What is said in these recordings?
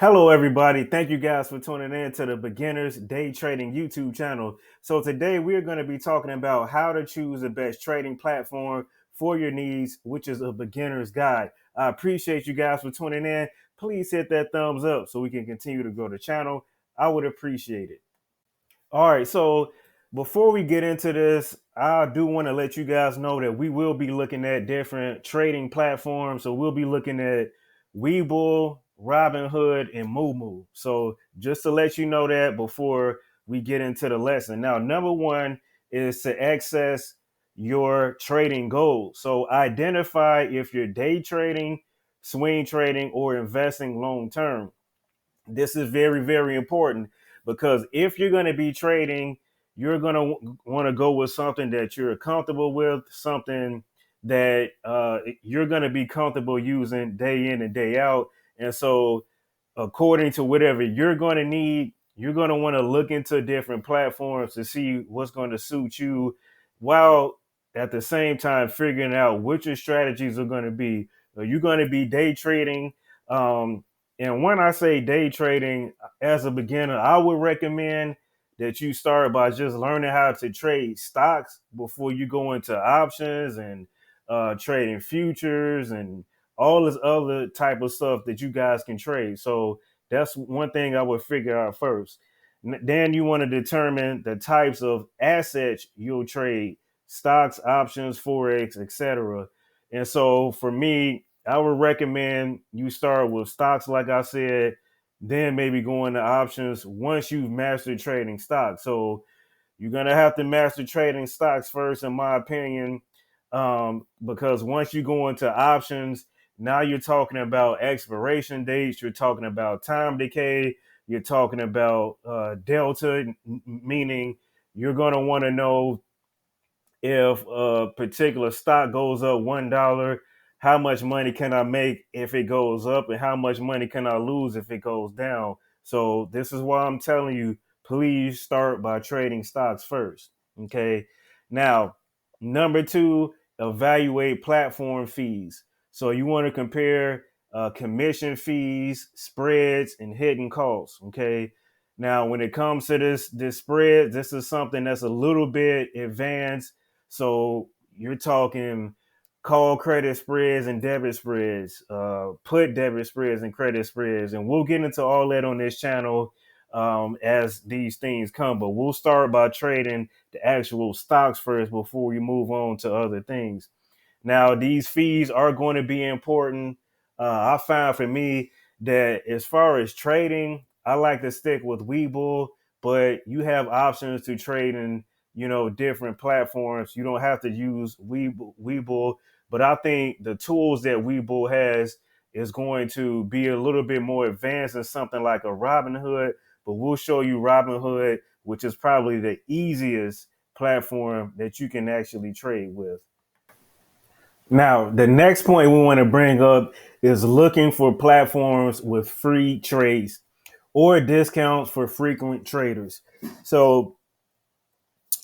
Hello, everybody. Thank you guys for tuning in to the Beginners Day Trading YouTube channel. So, today we're going to be talking about how to choose the best trading platform for your needs, which is a beginner's guide. I appreciate you guys for tuning in. Please hit that thumbs up so we can continue to grow the channel. I would appreciate it. All right, so before we get into this, I do want to let you guys know that we will be looking at different trading platforms. So we'll be looking at WeBull, Robinhood, and MooMoo. So just to let you know that before we get into the lesson. Now, number one is to access your trading goals. So identify if you're day trading, swing trading, or investing long term. This is very, very important because if you're going to be trading, you're going to want to go with something that you're comfortable with, something that you're going to be comfortable using day in and day out. And so, according to whatever you're going to need, you're going to want to look into different platforms to see what's going to suit you while at the same time figuring out what your strategies are going to be. Are you going to be day trading? Um, and when I say day trading as a beginner, I would recommend that you start by just learning how to trade stocks before you go into options and trading futures and all this other type of stuff that you guys can trade. So that's one thing I would figure out first. Then you want to determine the types of assets you'll trade: stocks, options, forex, etc. And so for me, I would recommend you start with stocks, like I said, then maybe go into options once you've mastered trading stocks. So you're gonna have to master trading stocks first, in my opinion, because once you go into options, now you're talking about expiration dates, you're talking about time decay, you're talking about delta, meaning you're gonna want to know if a particular stock goes up $1, how much money can I make if it goes up, and how much money can I lose if it goes down? So this is why I'm telling you, please start by trading stocks first. Okay. Now, number two, evaluate platform fees. So you want to compare commission fees, spreads, and hidden costs. Okay. Now, when it comes to this spread, this is something that's a little bit advanced, so you're talking call credit spreads and debit spreads, put debit spreads and credit spreads, and we'll get into all that on this channel as these things come. But we'll start by trading the actual stocks first before we move on to other things. Now, these fees are going to be important. I found for me that as far as trading, I like to stick with Webull, but you have options to trade in, different platforms. You don't have to use Webull, but I think the tools that Webull has is going to be a little bit more advanced than something like a Robinhood. But we'll show you Robinhood, which is probably the easiest platform that you can actually trade with. Now, the next point we want to bring up is looking for platforms with free trades or discounts for frequent traders. So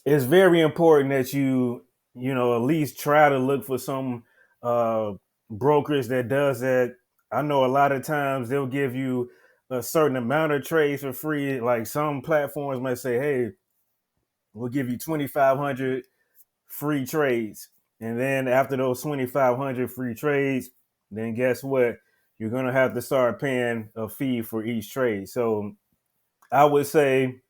it's very important that at least try to look for some uh, brokerage that does that. I know a lot of times they'll give you a certain amount of trades for free. Like some platforms might say, "Hey, we'll give you 2,500 free trades." And then after those 2,500 free trades, then guess what? You're going to have to start paying a fee for each trade. So I would say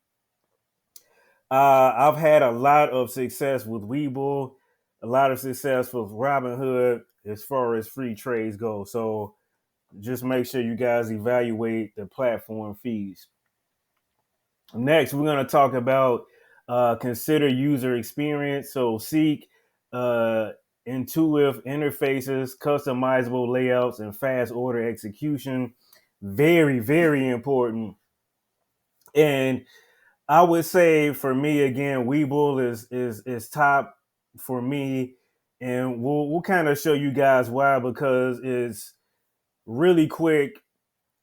I've had a lot of success with Webull, a lot of success with Robinhood as far as free trades go. So just make sure you guys evaluate the platform fees. Next, we're going to talk about consider user experience. So seek uh, intuitive interfaces, customizable layouts, and fast order execution. Very, very important. And I would say for me again, Webull is top for me, and we'll kind of show you guys why, because it's really quick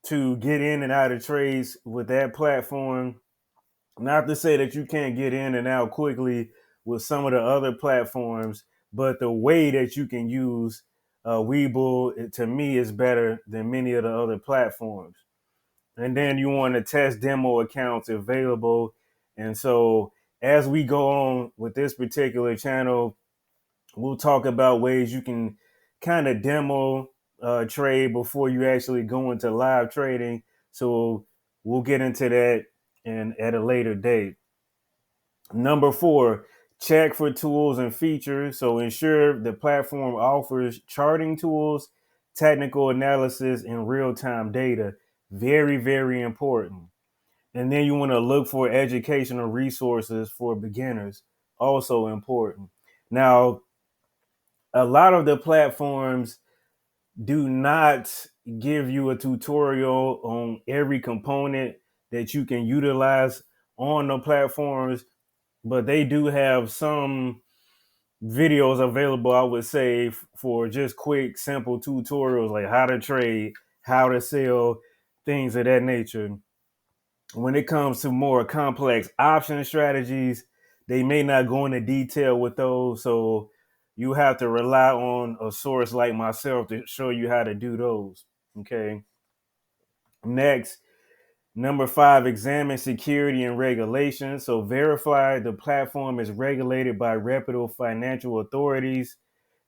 to get in and out of trades with that platform. Not to say that you can't get in and out quickly with some of the other platforms, but the way that you can use Webull, to me, is better than many of the other platforms. And then you want to test demo accounts available. And so as we go on with this particular channel, we'll talk about ways you can kind of demo trade before you actually go into live trading. So we'll get into that at a later date. Number 4, check for tools and features. So ensure the platform offers charting tools, technical analysis, and real-time data. Very, very important. And then you want to look for educational resources for beginners. Also important. Now, a lot of the platforms do not give you a tutorial on every component that you can utilize on the platforms, but they do have some videos available, I would say, for just quick, simple tutorials like how to trade, how to sell, things of that nature. When it comes to more complex option strategies, they may not go into detail with those. So you have to rely on a source like myself to show you how to do those. Okay. Next, number 5, examine security and regulation. So verify the platform is regulated by reputable financial authorities.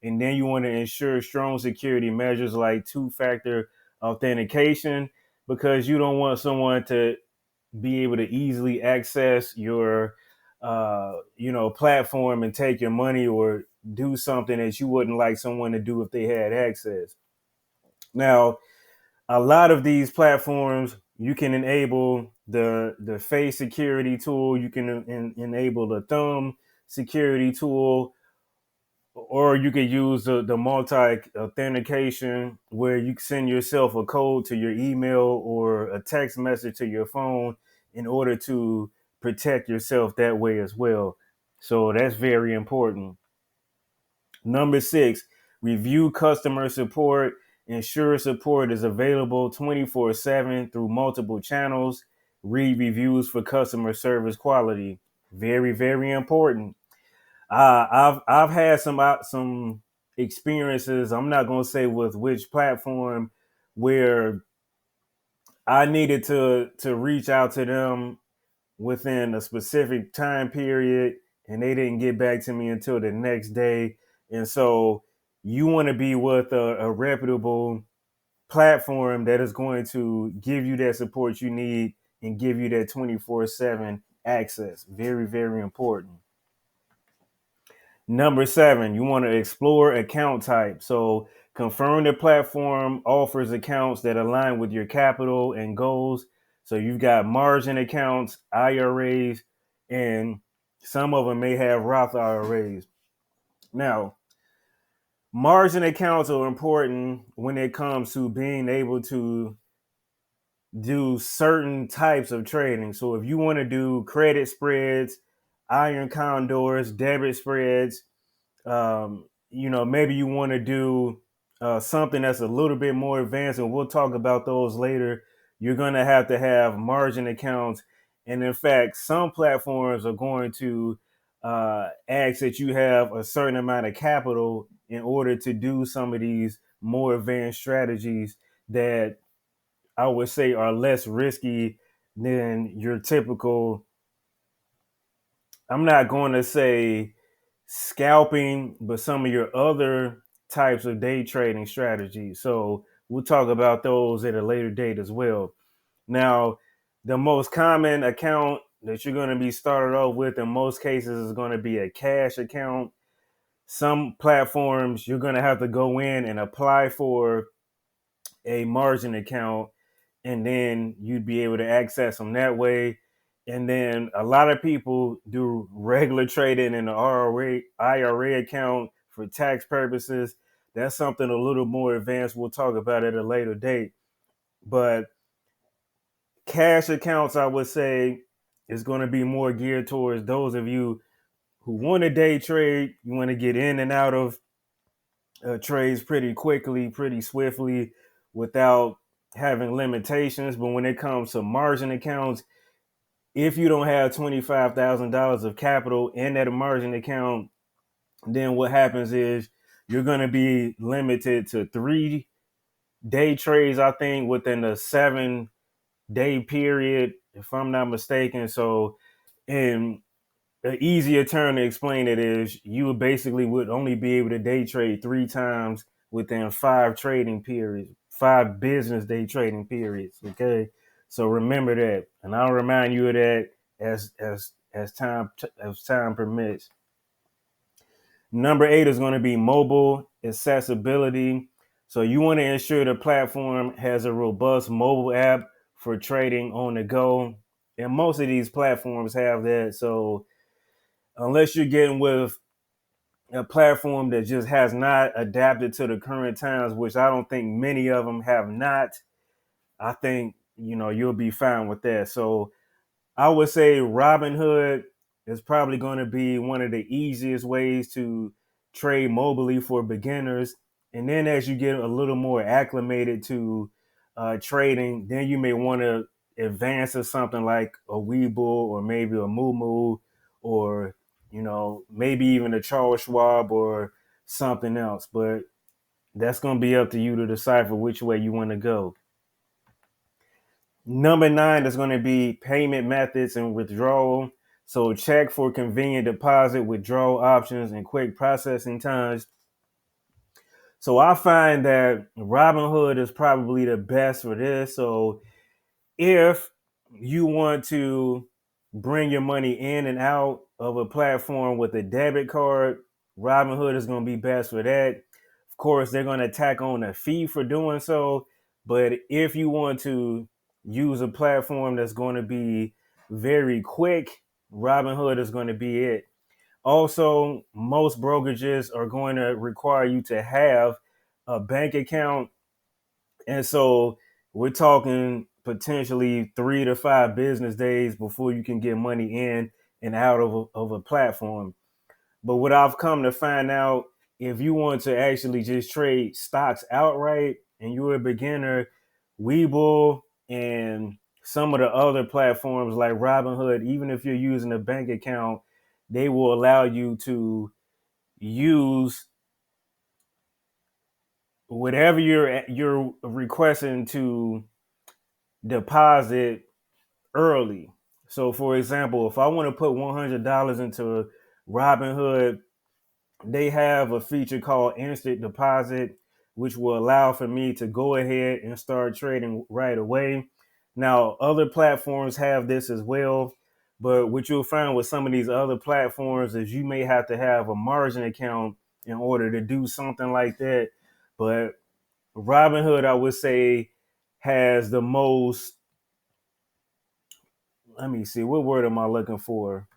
And then you want to ensure strong security measures like two-factor authentication, because you don't want someone to be able to easily access your platform and take your money or do something that you wouldn't like someone to do if they had access. Now, a lot of these platforms, you can enable the face security tool, you can enable the thumb security tool, or you could use the multi authentication where you send yourself a code to your email or a text message to your phone in order to protect yourself that way as well. So that's very important. Number 6, review customer support. Ensure support is available 24/7 through multiple channels. Read reviews for customer service quality. Very, very important. I've had some experiences. I'm not gonna say with which platform, where I needed to reach out to them within a specific time period, and they didn't get back to me until the next day. And so you want to be with a reputable platform that is going to give you that support you need and give you that 24/7 access. Very, very important. Number 7, you want to explore account type. So confirm the platform offers accounts that align with your capital and goals. So you've got margin accounts, IRAs, and some of them may have Roth IRAs. Now, margin accounts are important when it comes to being able to do certain types of trading. So if you want to do credit spreads, iron condors, debit spreads, maybe you want to do something that's a little bit more advanced, and we'll talk about those later. You're going to have margin accounts. And in fact, some platforms are going to ask that you have a certain amount of capital in order to do some of these more advanced strategies that I would say are less risky than your typical. I'm not going to say scalping, but some of your other types of day trading strategies. So we'll talk about those at a later date as well. Now, the most common account that you're going to be started off with in most cases is going to be a cash account. Some platforms you're going to have to go in and apply for a margin account, and then you'd be able to access them that way. And then a lot of people do regular trading in the IRA account for tax purposes. That's something a little more advanced. We'll talk about at a later date. But cash accounts, I would say, is going to be more geared towards those of you who want to day trade. You want to get in and out of trades pretty quickly, pretty swiftly, without having limitations. But when it comes to margin accounts, if you don't have $25,000 of capital in that margin account, then what happens is you're going to be limited to 3 day trades, I think, within the day period, if I'm not mistaken. So, and an easier term to explain it is you basically would only be able to day trade 3 times within 5 trading periods, 5 business day trading periods. Okay, so remember that, and I'll remind you of that as time permits. Number 8 is going to be mobile accessibility. So you want to ensure the platform has a robust mobile app for trading on the go, and most of these platforms have that. So unless you're getting with a platform that just has not adapted to the current times, which I don't think many of them have not, I think you'll be fine with that. So I would say Robinhood is probably going to be one of the easiest ways to trade mobilely for beginners. And then as you get a little more acclimated to trading, then you may want to advance to something like a WeBull or maybe a MooMoo, or maybe even a Charles Schwab or something else. But that's going to be up to you to decipher which way you want to go. Number 9 is going to be payment methods and withdrawal. So check for convenient deposit, withdrawal options, and quick processing times. So I find that Robinhood is probably the best for this. So if you want to bring your money in and out of a platform with a debit card, Robinhood is going to be best for that. Of course, they're going to tack on a fee for doing so. But if you want to use a platform that's going to be very quick, Robinhood is going to be it. Also, most brokerages are going to require you to have a bank account. And so we're talking potentially 3 to 5 business days before you can get money in and out of a platform. But what I've come to find out, if you want to actually just trade stocks outright and you're a beginner, WeBull and some of the other platforms like Robinhood, even if you're using a bank account, they will allow you to use whatever you're requesting to deposit early. So, for example, if I want to put $100 into Robinhood, they have a feature called instant deposit, which will allow for me to go ahead and start trading right away. Now, other platforms have this as well, but what you'll find with some of these other platforms is you may have to have a margin account in order to do something like that. But Robinhood, I would say, has the most, let me see, what word am I looking for?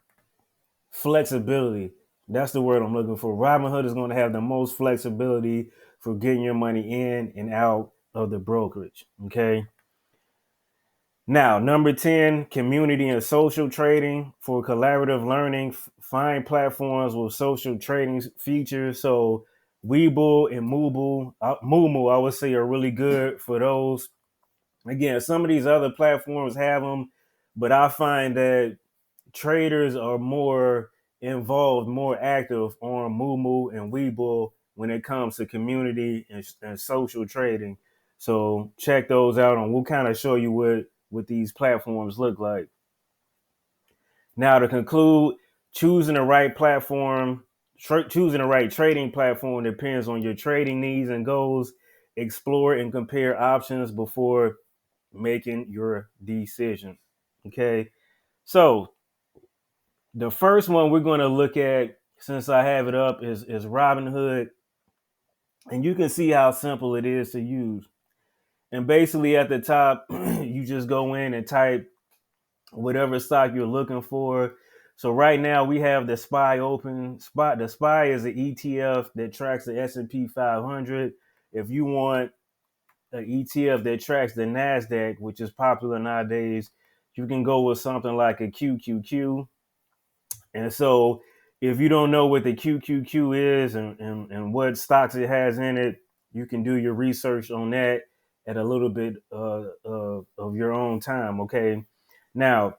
Flexibility. That's the word I'm looking for. Robinhood is going to have the most flexibility for getting your money in and out of the brokerage. Okay. Now, number 10, community and social trading. For collaborative learning, find platforms with social trading features. So Webull and MooMoo, I would say, are really good for those. Again, some of these other platforms have them, but I find that traders are more involved, more active on MooMoo and Webull when it comes to community and social trading. So check those out, and we'll kind of show you what these platforms look like. Now, to conclude, choosing the right platform, choosing the right trading platform depends on your trading needs and goals. Explore and compare options before making your decision. Okay, so the first one we're going to look at, since I have it up, is Robinhood. And you can see how simple it is to use. And basically at the top, you just go in and type whatever stock you're looking for. So right now we have the SPY open. The SPY is an ETF that tracks the S&P 500. If you want an ETF that tracks the NASDAQ, which is popular nowadays, you can go with something like a QQQ. And so if you don't know what the QQQ is and what stocks it has in it, you can do your research on that at a little bit of your own time. Okay. Now,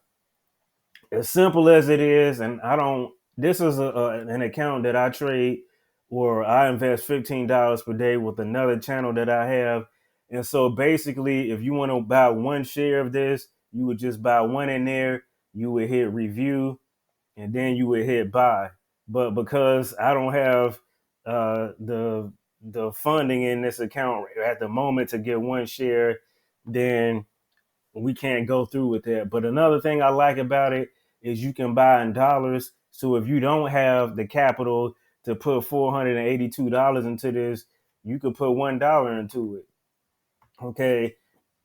as simple as it is, and this is an account that I trade or I invest $15 per day with another channel that I have. And so basically, if you want to buy one share of this, you would just buy one in there. You would hit review, and then you would hit buy. But because I don't have the funding in this account at the moment to get one share, then we can't go through with that. But another thing I like about it is you can buy in dollars. So if you don't have the capital to put $482 into this, you could put $1 into it. Okay.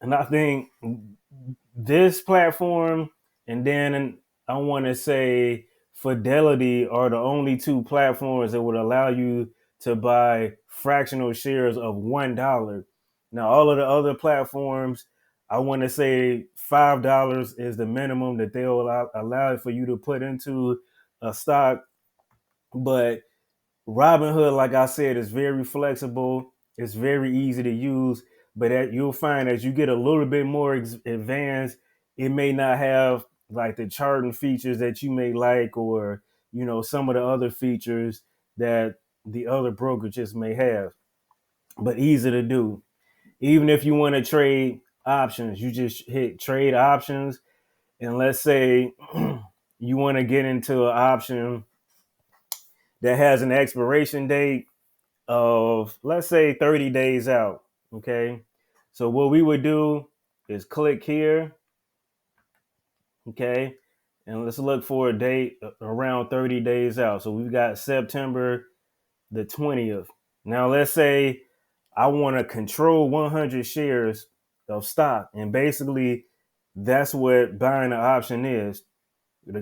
And I think this platform, and then I want to say Fidelity, are the only two platforms that would allow you to buy fractional shares of $1. Now, all of the other platforms, I want to say $5 is the minimum that they'll allow for you to put into a stock. But Robinhood, like I said, is very flexible. It's very easy to use, but you'll find as you get a little bit more advanced, it may not have like the charting features that you may like, or some of the other features that the other brokerages may have. But easy to do. Even if you want to trade options, you just hit trade options, and let's say you want to get into an option that has an expiration date of, let's say, 30 days out. Okay. So what we would do is click here. Okay. And let's look for a date around 30 days out. So we've got September the 20th. Now let's say I want to control 100 shares of stock. And basically that's what buying an option is.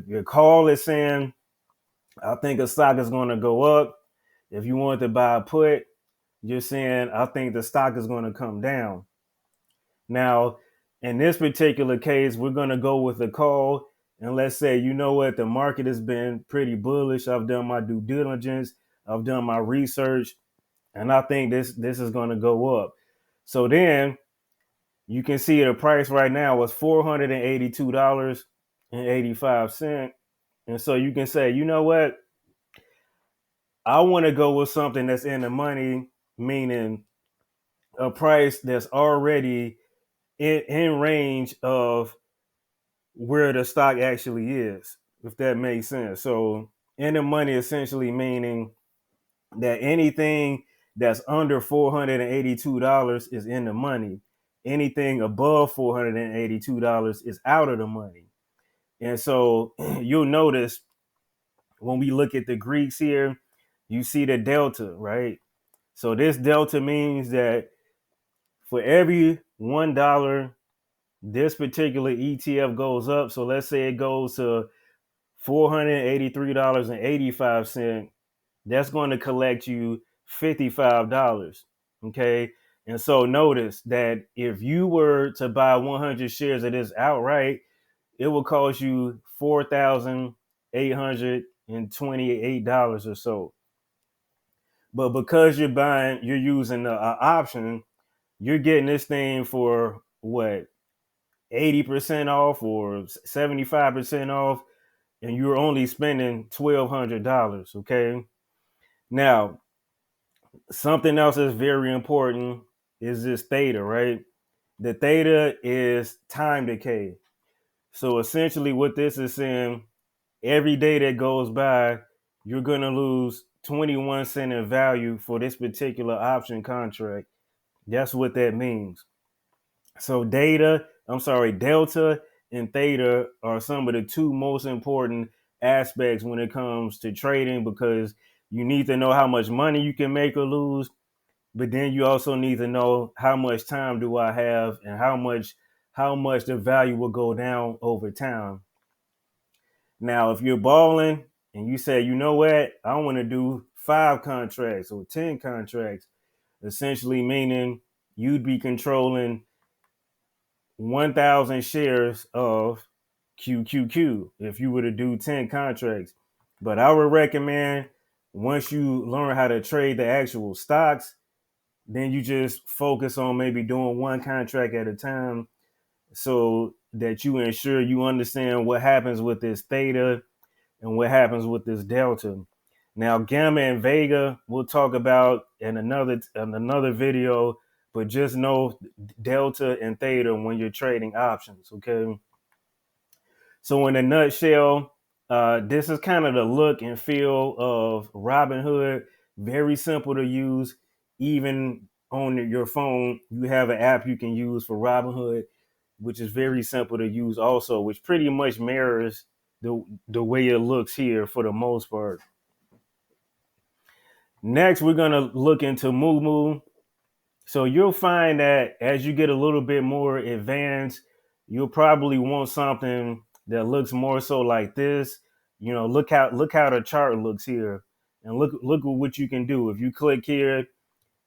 Your call is saying, I think a stock is going to go up. If you want to buy a put, you're saying, I think the stock is going to come down. Now, in this particular case, we're going to go with a call. And let's say, you know what, the market has been pretty bullish. I've done my due diligence. I've done my research. And I think this is going to go up. So then you can see the price right now was $482.85. And so you can say, you know what, I want to go with something that's in the money, meaning a price that's already in range of where the stock actually is, if that makes sense. So in the money essentially meaning that anything that's under $482 is in the money. Anything above $482 is out of the money. And so you'll notice when we look at the Greeks here, you see the delta, right? So this delta means that for every $1 this particular ETF goes up. So let's say it goes to $483.85. That's going to collect you $55. Okay. And so notice that if you were to buy 100 shares of this outright, it will cost you $4,828 or so. But because you're using the option, you're getting this thing for what, 80% off or 75% off, and you're only spending $1,200. Okay. Now, something else that's very important is this theta, right? The theta is time decay. So essentially, what this is saying, every day that goes by, you're going to lose 21 cents in value for this particular option contract. That's what that means. So delta and theta are some of the two most important aspects when it comes to trading, because you need to know how much money you can make or lose, but then you also need to know how much time do I have and how much the value will go down over time. Now, if you're balling and you say, you know what, I want to do 5 contracts or 10 contracts, essentially meaning you'd be controlling 1,000 shares of QQQ if you were to do 10 contracts. But I would recommend, once you learn how to trade the actual stocks, then you just focus on maybe doing 1 contract at a time, so that you ensure you understand what happens with this theta and what happens with this delta. Now, gamma and vega we'll talk about in another video, but just know delta and theta when you're trading options. Okay. So in a nutshell, this is kind of the look and feel of Robinhood. Very simple to use. Even on your phone, you have an app you can use for Robinhood, which is very simple to use also, which pretty much mirrors the way it looks here for the most part. Next, we're gonna look into MooMoo. So you'll find that as you get a little bit more advanced, you'll probably want something that looks more so like this. You know, look how the chart looks here, and look at what you can do. If you click here,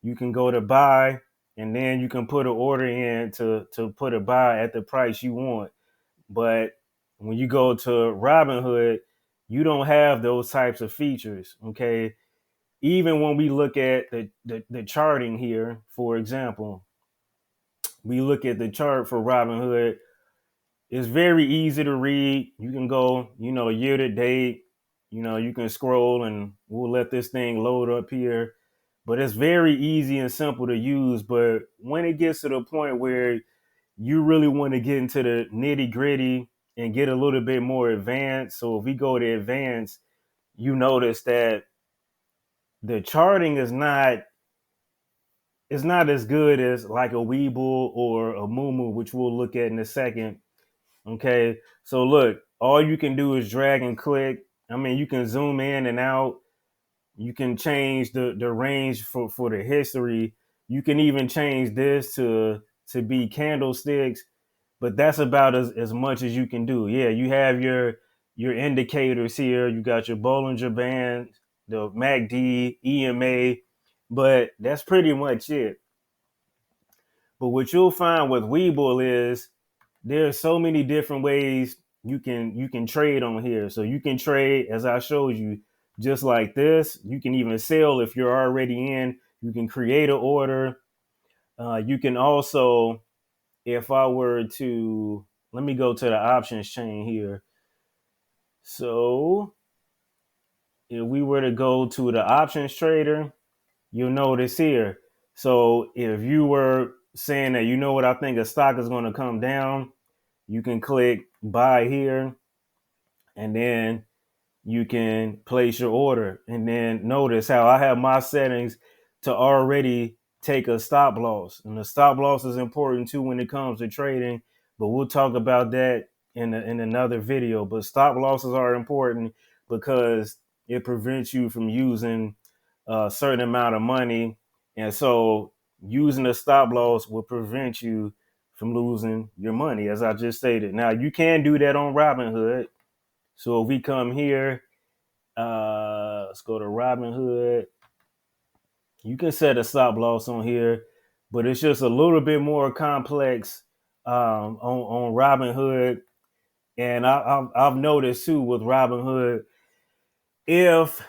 you can go to buy, and then you can put an order in to put a buy at the price you want. But when you go to Robinhood, you don't have those types of features. Okay, even when we look at the charting here, for example, we look at the chart for Robinhood. It's very easy to read. You can go, year to date. You can scroll, and we'll let this thing load up here. But it's very easy and simple to use. But when it gets to the point where you really want to get into the nitty gritty and get a little bit more advanced, so if we go to advanced, you notice that the charting is not as good as like a WeBull or a MooMoo, which we'll look at in a second. Okay, so look, all you can do is drag and click. I mean, you can zoom in and out. You can change the range for the history. You can even change this to be candlesticks, but that's about as much as you can do. Yeah, you have your indicators here. You got your Bollinger Band, the MACD, EMA, but that's pretty much it. But what you'll find with Webull is there's so many different ways you can trade on here. So you can trade, as I showed you, just like this. You can even sell if you're already in. You can create an order. You can also, if I were to, let me go to the options chain here. So if we were to go to the options trader, you'll notice here. So if you were saying that, what, I think a stock is going to come down, you can click buy here, and then you can place your order. And then notice how I have my settings to already take a stop loss. And the stop loss is important too when it comes to trading, but we'll talk about that in another video. But stop losses are important because it prevents you from using a certain amount of money. And so using a stop loss will prevent you from losing your money, as I just stated. Now, you can do that on Robinhood. So if we come here, let's go to Robinhood. You can set a stop loss on here, but it's just a little bit more complex on Robinhood. And I've noticed too with Robinhood, if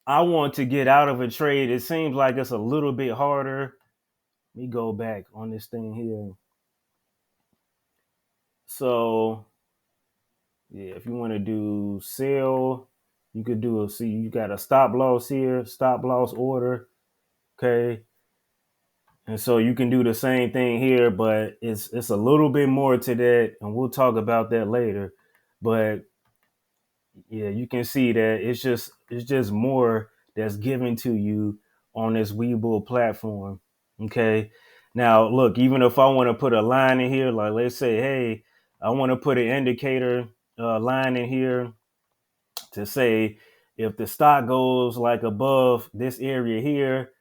I want to get out of a trade, it seems like it's a little bit harder. Let me go back on this thing here. So yeah, if you want to do sell, you could do see, you got a stop loss here, stop loss order. Okay. And so you can do the same thing here, but it's a little bit more to that, and we'll talk about that later. But yeah, you can see that it's just more that's given to you on this Webull platform. Okay. Now look, even if I want to put a line in here, like let's say, hey, I want to put an indicator line in here to say if the stock goes like above this area here,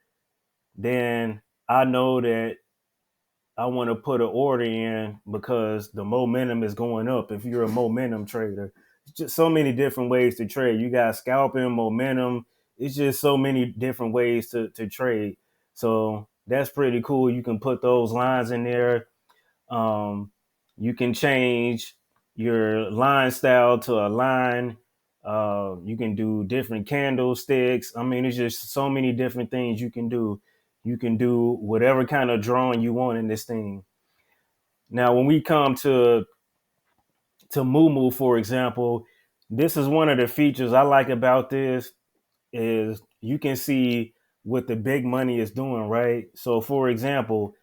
then I know that I want to put an order in because the momentum is going up. If you're a momentum trader, it's just so many different ways to trade. You got scalping, momentum. It's just so many different ways to trade. So that's pretty cool. You can put those lines in there. Um, you can change your line style to a line. You can do different candlesticks. I mean, it's just so many different things you can do. You can do whatever kind of drawing you want in this thing. Now, when we come to MooMoo, for example, this is one of the features I like about this is you can see what the big money is doing, right? So, for example,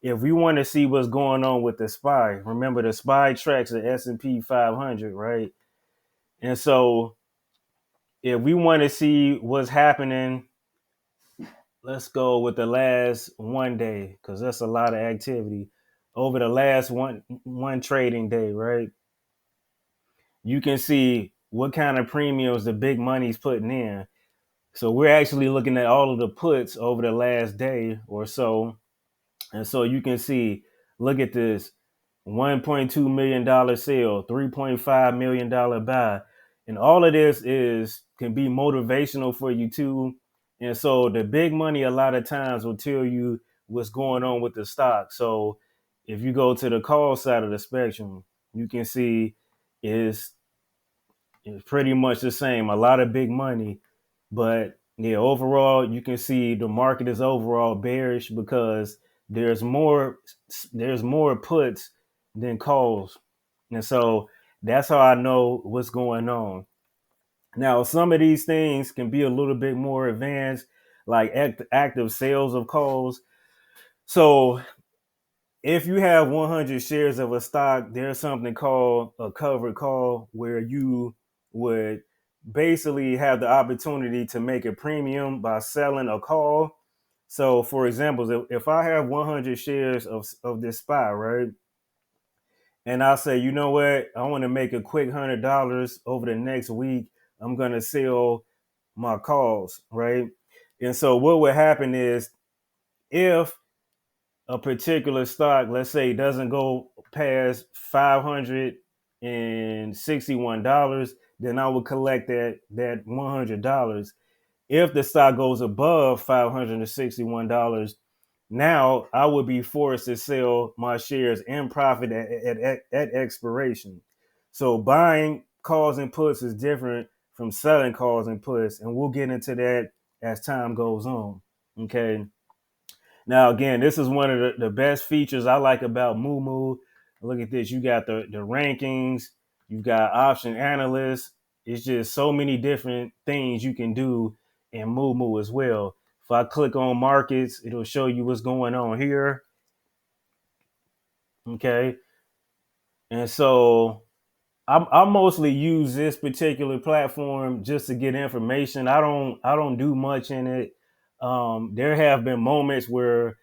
if we want to see what's going on with the SPY, remember the SPY tracks the S&P 500, right? And so, if we want to see what's happening, let's go with the last one day because that's a lot of activity over the last one trading day, right? You can see what kind of premiums the big money's putting in. So we're actually looking at all of the puts over the last day or so. And so you can see, look at this $1.2 million sale, $3.5 million buy. And all of this is can be motivational for you too. And so the big money a lot of times will tell you what's going on with the stock. So if you go to the call side of the spectrum, you can see is it's pretty much the same. A lot of big money, but yeah, overall, you can see the market is overall bearish because there's more there's more puts than calls, and so that's how I know what's going on. Now, some of these things can be a little bit more advanced, like active sales of calls. So if you have 100 shares of a stock, there's something called a covered call where you would basically have the opportunity to make a premium by selling a call. So, for example, if I have 100 shares of this SPY, right, and I say, you know what, I want to make a quick $100 over the next week, I'm going to sell my calls, right? And so, what would happen is if a particular stock, let's say, doesn't go past $561, then I would collect that $100. If the stock goes above $561, now I would be forced to sell my shares in profit at expiration. So buying calls and puts is different from selling calls and puts, and we'll get into that as time goes on. Okay. Now, again, this is one of the best features I like about MooMoo. Look at this. You got the rankings. You've got option analysts. It's just so many different things you can do in MooMoo as well. If I click on markets, it'll show you what's going on here. Okay. And so I mostly use this particular platform just to get information. I don't do much in it. There have been moments where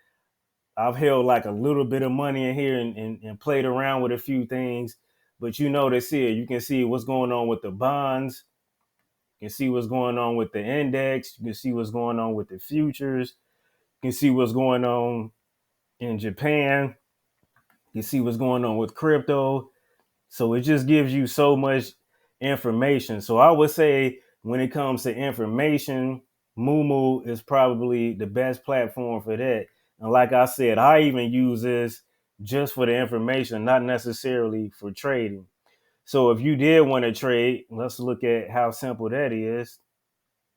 I've held like a little bit of money in here and played around with a few things. But you notice here, you can see what's going on with the bonds. You can see what's going on with the index. You can see what's going on with the futures. You can see what's going on in Japan. You can see what's going on with crypto. So it just gives you so much information. So I would say when it comes to information, MooMoo is probably the best platform for that. And like I said, I even use this just for the information, not necessarily for trading. So if you did want to trade, let's look at how simple that is.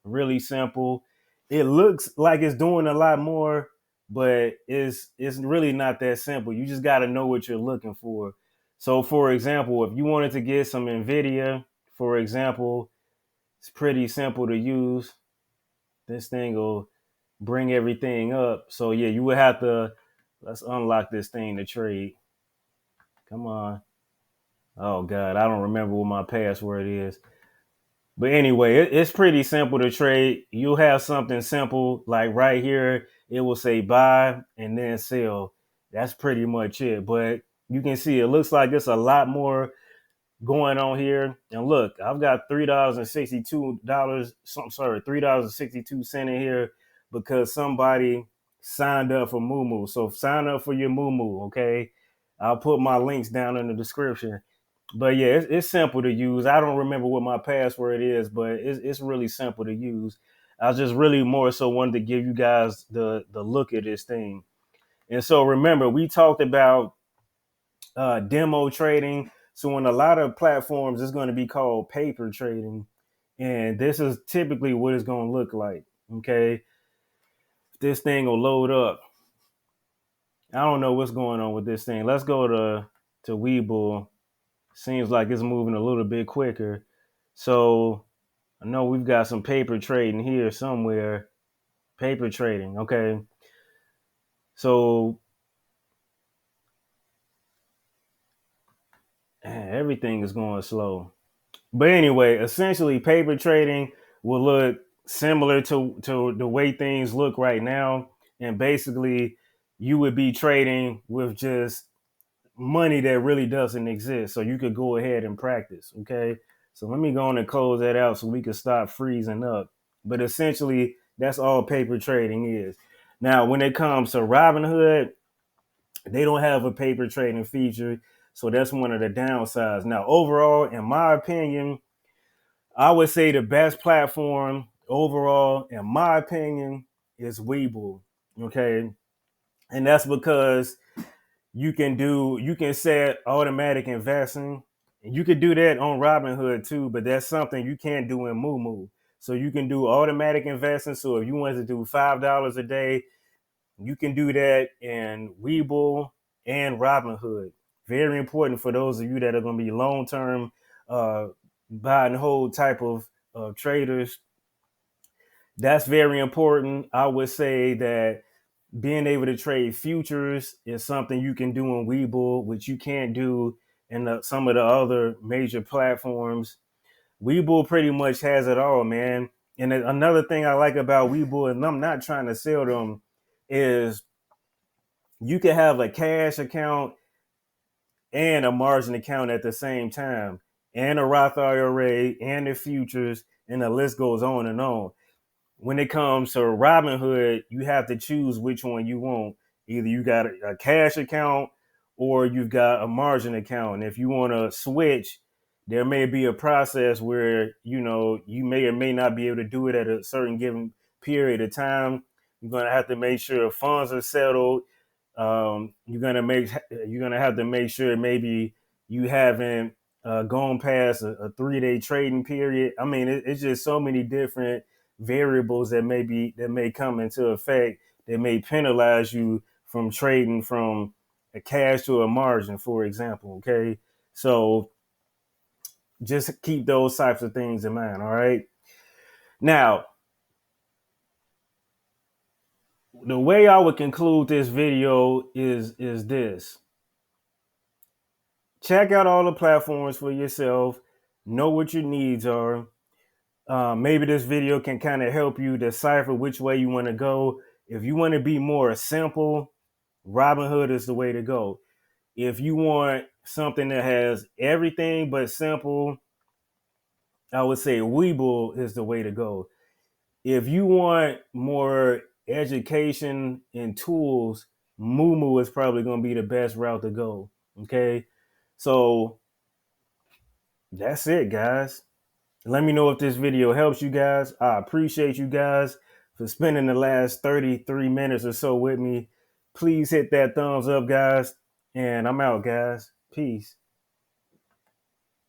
Really simple. It looks like it's doing a lot more, but it's really not that simple. You just got to know what you're looking for. So, for example, if you wanted to get some NVIDIA, for example, it's pretty simple to use. This thing will bring everything up. So, yeah, you would have to, let's unlock this thing to trade. Come on. Oh, God, I don't remember what my password is. But anyway, it's pretty simple to trade. You'll have something simple like right here. It will say buy and then sell. That's pretty much it. But you can see it looks like there's a lot more going on here. And look, I've got $3.62. Sorry, $3.62 in here because somebody signed up for MooMoo. So sign up for your MooMoo, okay? I'll put my links down in the description. But yeah, it's simple to use. I don't remember what my password is, but it's really simple to use. I just really more so wanted to give you guys the look at this thing. And so remember, we talked about demo trading. So on a lot of platforms, it's going to be called paper trading, and this is typically what it's going to look like. Okay, this thing will load up. I don't know what's going on with this thing. Let's go to WeBull. Seems like it's moving a little bit quicker. So I know we've got some paper trading here somewhere. Paper trading. Okay. So everything is going slow. But anyway, essentially, paper trading will look similar to the way things look right now. And basically, you would be trading with just money that really doesn't exist. So you could go ahead and practice. Okay. So let me go on and close that out so we can stop freezing up. But essentially, that's all paper trading is. Now, when it comes to Robinhood, they don't have a paper trading feature. So that's one of the downsides. Now, overall, in my opinion, I would say the best platform overall, in my opinion, is WeBull. Okay. And that's because you can set automatic investing. And you could do that on Robinhood too, but that's something you can't do in MooMoo. So you can do automatic investing. So if you wanted to do $5 a day, you can do that in Webull and Robinhood. Very important for those of you that are going to be long term uh, buy and hold type of traders. That's very important. I would say that being able to trade futures is something you can do in Webull, which you can't do in some of the other major platforms. Webull pretty much has it all, man. And another thing I like about Webull, and I'm not trying to sell them, is you can have a cash account and a margin account at the same time, and a Roth IRA and the futures, and the list goes on and on. When it comes to Robinhood, you have to choose which one you want. Either you got a cash account or you've got a margin account. And if you want to switch, there may be a process where you may or may not be able to do it at a certain given period of time. You're gonna have to make sure funds are settled. You're gonna have to make sure maybe you haven't gone past a 3 day trading period. I mean, it's just so many different variables that may come into effect that may penalize you from trading from a cash to a margin, for example. Okay, so just keep those types of things in mind. All right. Now, the way I would conclude this video is this: check out all the platforms for yourself. Know what your needs are. Maybe this video can kind of help you decipher which way you want to go. If you want to be more simple, Robinhood is the way to go. If you want something that has everything but simple, I would say Webull is the way to go. If you want more education and tools, MooMoo is probably going to be the best route to go. Okay, so that's it, guys. Let me know if this video helps you guys. I appreciate you guys for spending the last 33 minutes or so with me. Please hit that thumbs up, guys. And I'm out, guys. Peace.